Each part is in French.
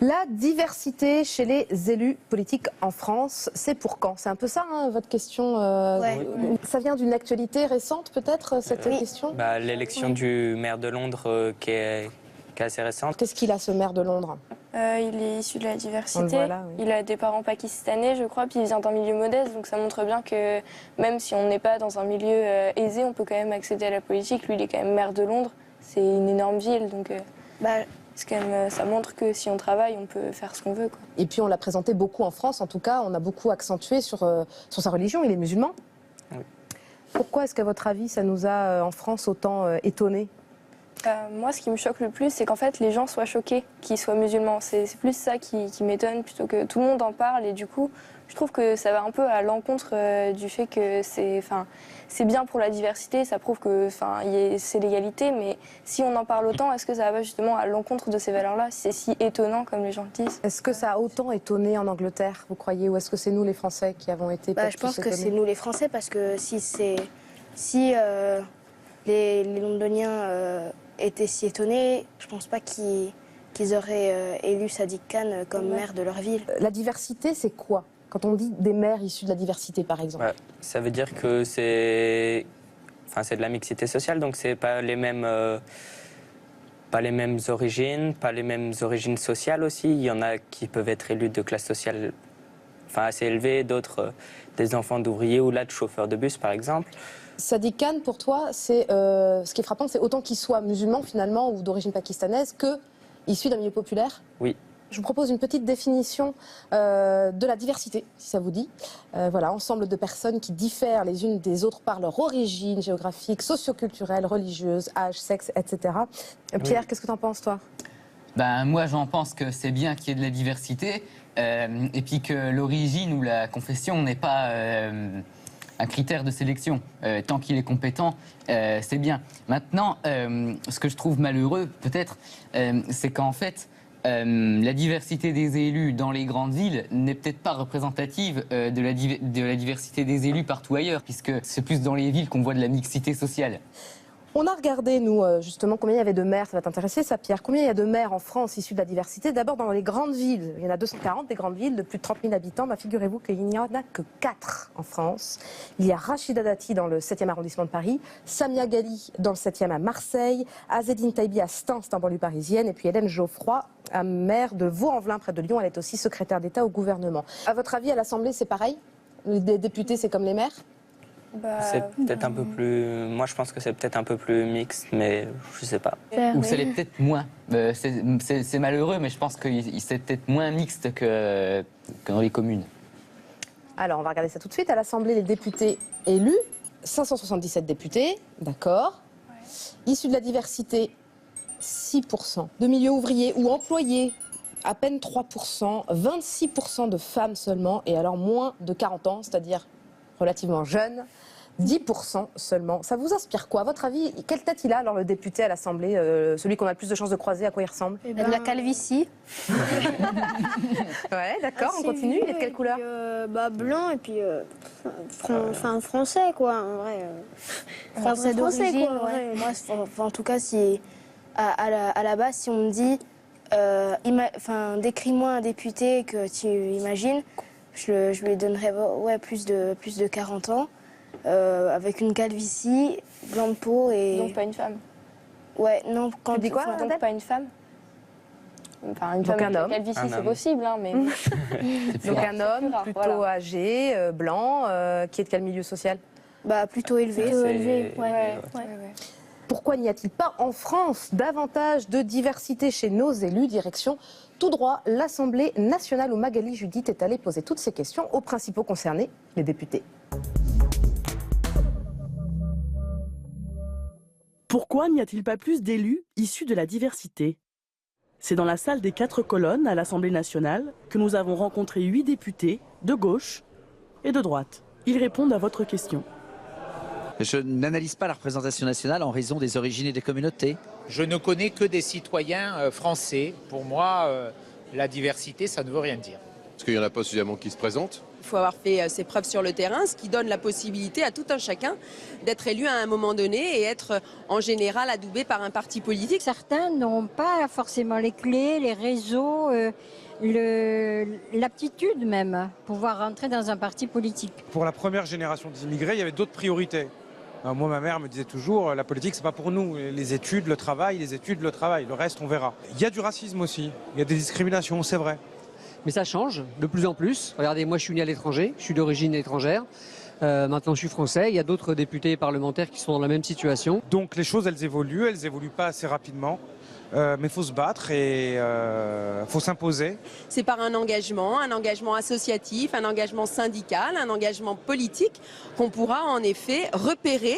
La diversité chez les élus politiques en France, c'est pour quand? C'est un peu ça, hein, votre question. Ouais. Ça vient d'une actualité récente, peut-être, cette question? L'élection du maire de Londres qui est assez récente. Qu'est-ce qu'il a, ce maire de Londres? Il est issu de la diversité. Voilà, oui. Il a des parents pakistanais, je crois, puis il vient d'un milieu modeste. Donc ça montre bien que même si on n'est pas dans un milieu aisé, on peut quand même accéder à la politique. Lui, il est quand même maire de Londres. C'est une énorme ville, donc ça montre que si on travaille, on peut faire ce qu'on veut, quoi. Et puis on l'a présenté beaucoup en France, en tout cas, on a beaucoup accentué sur sa religion. Il est musulman. Oui. Pourquoi est-ce qu'à votre avis, ça nous a, en France, autant étonnés? Moi, ce qui me choque le plus, c'est qu'en fait, les gens soient choqués qu'ils soient musulmans. C'est plus ça qui m'étonne, plutôt que tout le monde en parle. Et du coup, je trouve que ça va un peu à l'encontre du fait que c'est bien pour la diversité, ça prouve que c'est l'égalité. Mais si on en parle autant, est-ce que ça va justement à l'encontre de ces valeurs-là, si c'est si étonnant, comme les gens le disent? Est-ce que ça a autant étonné en Angleterre, vous croyez? Ou est-ce que c'est nous, les Français, qui avons été peut-être Je pense plus que étonnés? c'est nous les Français, parce que si les Londoniens étaient si étonnés, je pense pas qu'ils auraient élu Sadiq Khan comme maire de leur ville. La diversité, c'est quoi? Quand on dit des maires issus de la diversité, par exemple. Ça veut dire que c'est de la mixité sociale, donc c'est pas les mêmes origines, pas les mêmes origines sociales aussi. Il y en a qui peuvent être élus de classe sociale assez élevée, d'autres des enfants d'ouvriers ou là de chauffeurs de bus, par exemple. Sadiq Khan, pour toi, ce qui est frappant, c'est autant qu'il soit musulman finalement ou d'origine pakistanaise que issu d'un milieu populaire. Oui. Je vous propose une petite définition de la diversité, si ça vous dit. Voilà, ensemble de personnes qui diffèrent les unes des autres par leur origine géographique, socioculturelle, religieuse, âge, sexe, etc. Pierre, qu'est-ce que tu en penses, toi? Moi, j'en pense que c'est bien qu'il y ait de la diversité et puis que l'origine ou la confession n'est pas un critère de sélection. Tant qu'il est compétent, c'est bien. Maintenant, ce que je trouve malheureux, peut-être, c'est qu'en fait, la diversité des élus dans les grandes villes n'est peut-être pas représentative de la diversité des élus partout ailleurs, puisque c'est plus dans les villes qu'on voit de la mixité sociale. On a regardé, nous, justement, combien il y avait de maires, ça va t'intéresser, ça, Pierre, combien il y a de maires en France issus de la diversité? D'abord, dans les grandes villes, il y en a 240, des grandes villes de plus de 30 000 habitants. Figurez-vous qu'il n'y en a que 4 en France. Il y a Rachida Dati dans le 7e arrondissement de Paris, Samia Ghali dans le 7e à Marseille, Azzedine Taibi à Stains, c'est en banlieue parisienne, et puis Hélène Geoffroy, maire de Vaux-en-Velin, près de Lyon. Elle est aussi secrétaire d'État au gouvernement. À votre avis, à l'Assemblée, c'est pareil? Les députés, c'est comme les maires? C'est peut-être un peu plus... Moi, je pense que c'est peut-être un peu plus mixte, mais je sais pas. Ou ça l'est peut-être moins. C'est malheureux, mais je pense que c'est peut-être moins mixte que dans les communes. Alors, on va regarder ça tout de suite. À l'Assemblée, les députés élus, 577 députés, d'accord. Ouais. Issus de la diversité, 6%. De milieux ouvriers ou employés, à peine 3%. 26% de femmes seulement, et alors moins de 40 ans, c'est-à-dire relativement jeune, 10% seulement. Ça vous inspire quoi? À votre avis, quelle tête il a, alors, le député à l'Assemblée, celui qu'on a le plus de chances de croiser, à quoi il ressemble? De la calvitie. Ouais, d'accord, on continue. Il est de quelle couleur? Blanc, et puis français, quoi, en vrai. Français, quoi, en vrai. Moi, en tout cas, si à la base, si on me dit décris-moi un député que tu imagines, je lui donnerais plus de 40 ans, avec une calvitie, blanc de peau et... Donc pas une femme. Ouais, non, quand tu dis quoi? Donc pas une femme. Enfin, une donc femme un avec homme. calvitie, c'est possible, hein, mais... Donc un homme rare, plutôt voilà. âgé, blanc, qui est de quel milieu social? Plutôt élevé. Ouais. Pourquoi n'y a-t-il pas en France davantage de diversité chez nos élus? Direction tout droit l'Assemblée nationale où Magali Judith est allée poser toutes ces questions aux principaux concernés, les députés. Pourquoi n'y a-t-il pas plus d'élus issus de la diversité? C'est dans la salle des 4 colonnes à l'Assemblée nationale que nous avons rencontré 8 députés de gauche et de droite. Ils répondent à votre question. Je n'analyse pas la représentation nationale en raison des origines et des communautés. Je ne connais que des citoyens français. Pour moi, la diversité, ça ne veut rien dire. Parce qu'il n'y en a pas suffisamment qui se présentent. Il faut avoir fait ses preuves sur le terrain, ce qui donne la possibilité à tout un chacun d'être élu à un moment donné et être en général adoubé par un parti politique. Certains n'ont pas forcément les clés, les réseaux, l'aptitude même, pouvoir rentrer dans un parti politique. Pour la première génération d'immigrés, il y avait d'autres priorités. Moi, ma mère me disait toujours, la politique, c'est pas pour nous. Les études, le travail, le reste, on verra. Il y a du racisme aussi, il y a des discriminations, c'est vrai. Mais ça change de plus en plus. Regardez, moi je suis né à l'étranger, je suis d'origine étrangère. Maintenant je suis français, il y a d'autres députés et parlementaires qui sont dans la même situation. Donc les choses elles évoluent pas assez rapidement. Mais il faut se battre et faut s'imposer. C'est par un engagement associatif, un engagement syndical, un engagement politique qu'on pourra en effet repérer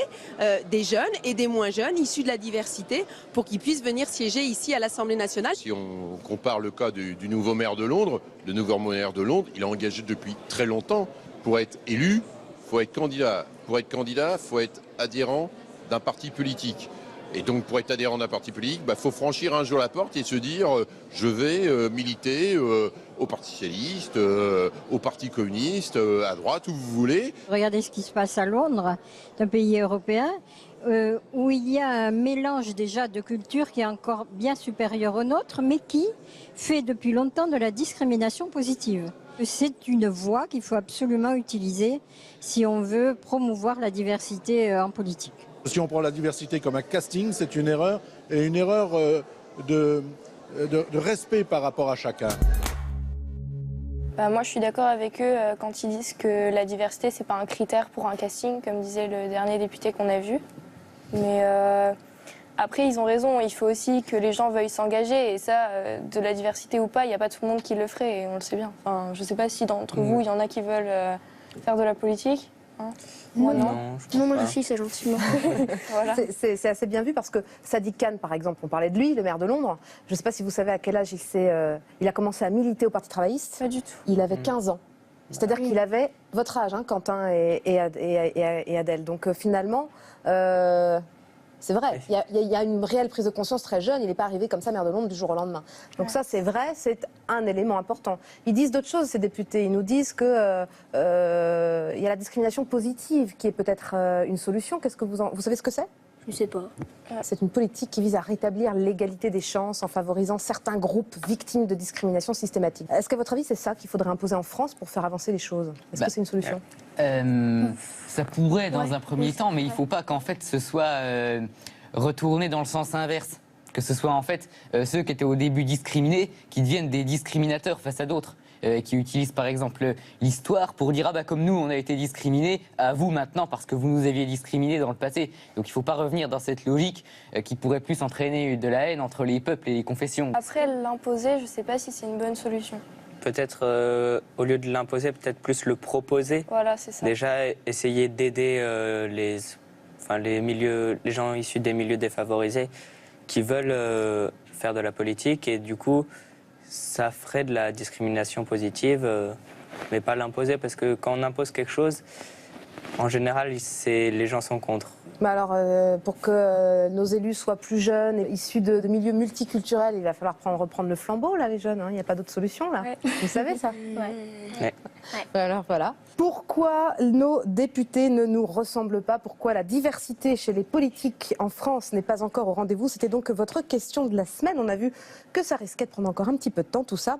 des jeunes et des moins jeunes issus de la diversité pour qu'ils puissent venir siéger ici à l'Assemblée nationale. Si on compare le cas du nouveau maire de Londres, il est engagé depuis très longtemps. Pour être élu, il faut être candidat. Pour être candidat, il faut être adhérent d'un parti politique. Et donc pour être adhérent d'un parti politique, il faut franchir un jour la porte et se dire je vais militer au Parti socialiste, au Parti communiste, à droite, où vous voulez. Regardez ce qui se passe à Londres, un pays européen, où il y a un mélange déjà de cultures qui est encore bien supérieur au nôtre, mais qui fait depuis longtemps de la discrimination positive. C'est une voie qu'il faut absolument utiliser si on veut promouvoir la diversité en politique. Si on prend la diversité comme un casting, c'est une erreur, et une erreur de respect par rapport à chacun. Moi, je suis d'accord avec eux quand ils disent que la diversité, c'est pas un critère pour un casting, comme disait le dernier député qu'on a vu. Mais après, ils ont raison. Il faut aussi que les gens veuillent s'engager. Et ça, de la diversité ou pas, il n'y a pas tout le monde qui le ferait, et on le sait bien. Enfin, je ne sais pas si d'entre vous, il y en a qui veulent faire de la politique. Moi, non. Moi aussi, c'est gentiment. Voilà. C'est assez bien vu parce que Sadiq Khan, par exemple, on parlait de lui, le maire de Londres. Je ne sais pas si vous savez à quel âge il a commencé à militer au Parti travailliste. Pas du tout. Il avait 15 ans. C'est-à-dire qu'il avait votre âge, hein, Quentin et Adèle. Donc finalement, c'est vrai, il y a une réelle prise de conscience très jeune. Il n'est pas arrivé comme ça, maire de Londres, du jour au lendemain. Donc ça, c'est vrai, c'est un élément important. Ils disent d'autres choses, ces députés. Ils nous disent qu'il y a la discrimination positive qui est peut-être une solution. Qu'est-ce que vous savez ce que c'est ? Je sais pas. C'est une politique qui vise à rétablir l'égalité des chances en favorisant certains groupes victimes de discrimination systématique. Est-ce qu'à votre avis, c'est ça qu'il faudrait imposer en France pour faire avancer les choses ? Est-ce que c'est une solution ? Ça pourrait dans un premier temps, mais il ne faut pas qu'en fait ce soit retourné dans le sens inverse. Que ce soit en fait ceux qui étaient au début discriminés qui deviennent des discriminateurs face à d'autres. Qui utilisent par exemple l'histoire pour dire comme nous on a été discriminés, à vous maintenant parce que vous nous aviez discriminés dans le passé. Donc il ne faut pas revenir dans cette logique qui pourrait plus entraîner de la haine entre les peuples et les confessions. Après l'imposer, je ne sais pas si c'est une bonne solution. Peut-être au lieu de l'imposer, peut-être plus le proposer. Voilà, c'est ça. Déjà essayer d'aider les gens issus des milieux défavorisés qui veulent faire de la politique et du coup ça ferait de la discrimination positive, mais pas l'imposer, parce que quand on impose quelque chose, en général, les gens sont contre. Alors, pour que nos élus soient plus jeunes, et issus de milieux multiculturels, il va falloir reprendre le flambeau, là, les jeunes. Il n'y a pas d'autre solution, là. Ouais. Vous savez ça ? Ouais. Alors, voilà. Pourquoi nos députés ne nous ressemblent pas ? Pourquoi la diversité chez les politiques en France n'est pas encore au rendez-vous ? C'était donc votre question de la semaine. On a vu que ça risquait de prendre encore un petit peu de temps, tout ça.